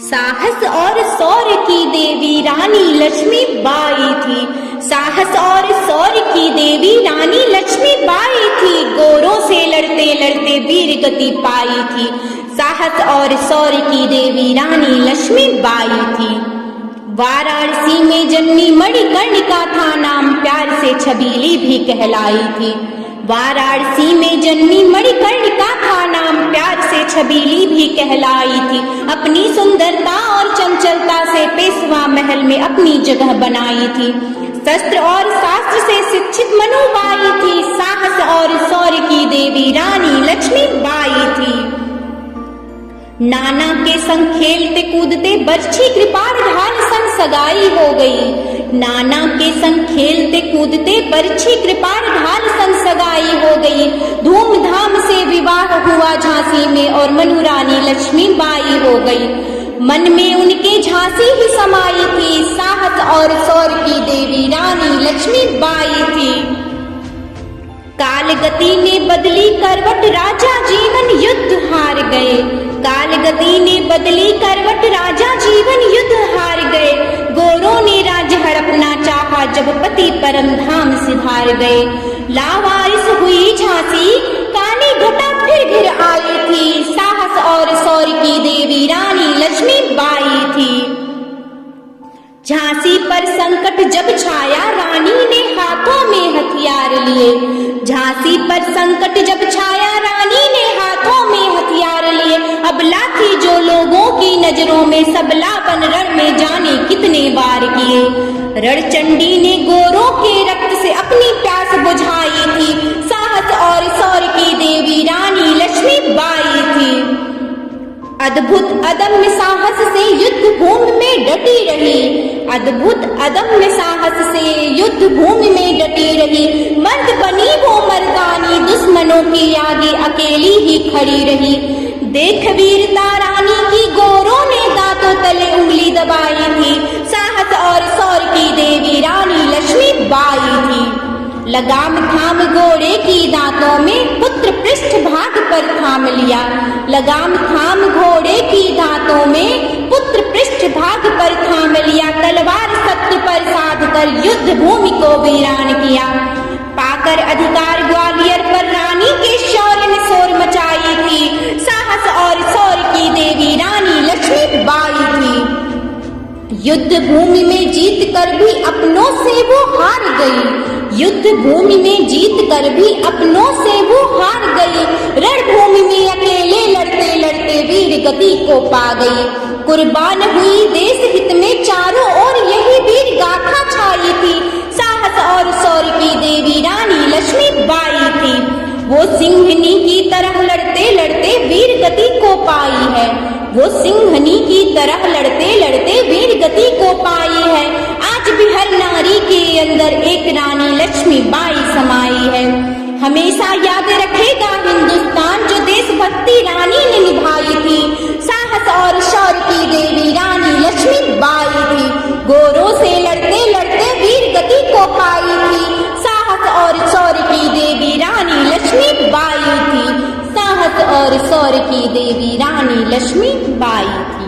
साहस और शौर्य की देवी रानी लक्ष्मी बाई थी। साहस और शौर्य की देवी रानी लक्ष्मी बाई थी। गोरों से लड़ते लड़ते वीर गति पाई थी। साहस और शौर्य की देवी रानी लक्ष्मी बाई थी। वाराणसी में जन्मी मणिकर्णिका था नाम, प्यार से छबीली भी कहलाई थी। वाराणसी में जन्मी मणिकर्णिका था नाम, प्यार से छबीली भी कहलाई थी। अपनी सुंदरता और चंचलता से पेशवा महल में अपनी जगह बनाई थी। शस्त्र और शास्त्र से शिक्षित मनुबाई थी। साहस और शौर्य की देवी रानी लक्ष्मी बाई थी। नाना के संग खेलते कूदते बरछी कृपाण ढाल संग सगाई हो गई। नाना के संग खेलते कूदते बरछी कृपाण ढाल संग सगाई हो गई। धूमधाम से विवाह हुआ झांसी में और मनुरानी लक्ष्मी बाई हो गई। मन में उनके झांसी ही समाई थी। साहस और शौर्य की देवी रानी लक्ष्मी बाई थी। कालगति ने बदली करवट, राजा जीवन युद्ध हार गए। कालगति ने बदली करवट, राजा जीवन युद्ध हार गए। गोरों ने राज्य हड़पना चाहा जब पति परम धाम सिधार गए। लावारिस हुई झांसी, काली घटा फिर घिर आई थी। साहस और शौर्य की देवी रानी लक्ष्मी बाई थी। झांसी पर संकट जब छाया, रानी ने हाथों में हथियार लिए। झांसी पर संकट जब छाया, रानी ने हाथों में हथियार लिए। अबला थी जो लोगों की नजरों में, सबला बन रण में जाने कितने बार किए। रणचंडी ने गोरों के रक्त से अपनी प्यास बुझाई थी। साहस और शौर्य की देवी रानी लक्ष्मी बाई थी। अद्भुत अदम्य साहस से युद्ध भूमि में डटी रही। अद्भुत अदम्य साहस से युद्ध भूमि में डटी रही। मर्द बनी वो मर्दानी, दुश्मनों के आगे अकेली ही खड़ी रही। देख वीरता रानी की, गोरों ने दांतों तले उंगली दबाई थी। साहस और शौर्य की देवी रानी लक्ष्मी बाई थी। लगाम थाम घोड़े की दांतों में, पुत्र पृष्ठ भाग पर थाम लिया। लगाम थाम घोड़े की दांतों में, पुत्र पृष्ठ भाग पर थाम लिया। तलवार सत्य पर साध कर युद्ध भूमि को वीरान किया। पाकर अधिकार ग्वालियर पर रानी के शौर्य ने शोर मचाई थी। साहस और शौर्य की देवी रानी लक्ष्मी बाई थी। युद्ध भूमि में जीत कर भी अपनों से वो हार गई। युद्ध भूमि में जीत कर भी अपनों से वो हार गई। रणभूमि में अकेले लड़ते लड़ते वीर गति को पा गई। कुर्बान हुई देश हित में, चारों ओर यही वीर गाथा छाई थी। साहस और शौर्य की देवी रानी लक्ष्मी बाई थी। वो सिंहनी की तरह लड़ते लड़ते वीर गति को पाई है। वो सिंहनी की तरह लड़ते लड़ते वीर गति को पाई है। आज भी हर नारी के अंदर एक रानी लक्ष्मी बाई समाई है। हमेशा याद रखेगा हिंदुस्तान जो देशभक्ति रानी ने निभाई थी। साहस और शौर्य की देवी रानी लक्ष्मी बाई थी। गोरों से लड़ते लड़ते वीर गति को पाई थी। साहस और शौर्य की देवी रानी लक्ष्मी बाई थी। साहस और शौर्य की देवी रानी लक्ष्मी बाई थी।